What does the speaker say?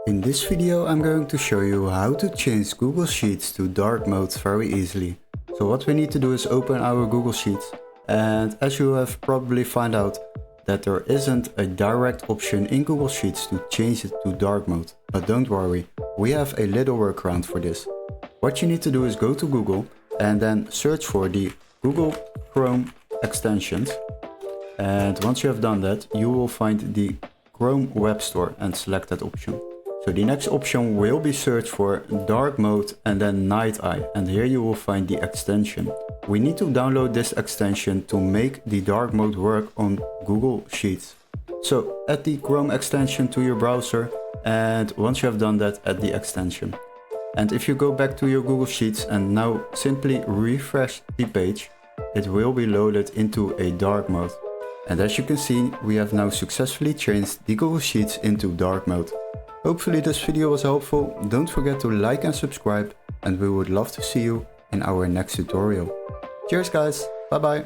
In this video I'm going to show you how to change Google Sheets to dark mode very easily. So what we need to do is open our Google Sheets, and as you have probably found out that there isn't a direct option in Google Sheets to change it to dark mode. But don't worry, we have a little workaround for this. What you need to do is go to Google and then search for the Google Chrome extensions. And once you have done that, you will find the Chrome Web Store and select that option. So the next option will be search for dark mode and then night eye, and here you will find the extension. We need to download this extension to make the dark mode work on Google Sheets. So add the Chrome extension to your browser, and once you have done that, add the extension. And if you go back to your Google Sheets and now simply refresh the page, it will be loaded into a dark mode. And as you can see, we have now successfully changed the Google Sheets into dark mode. Hopefully this video was helpful. Don't forget to like and subscribe, and we would love to see you in our next tutorial. Cheers guys, bye bye.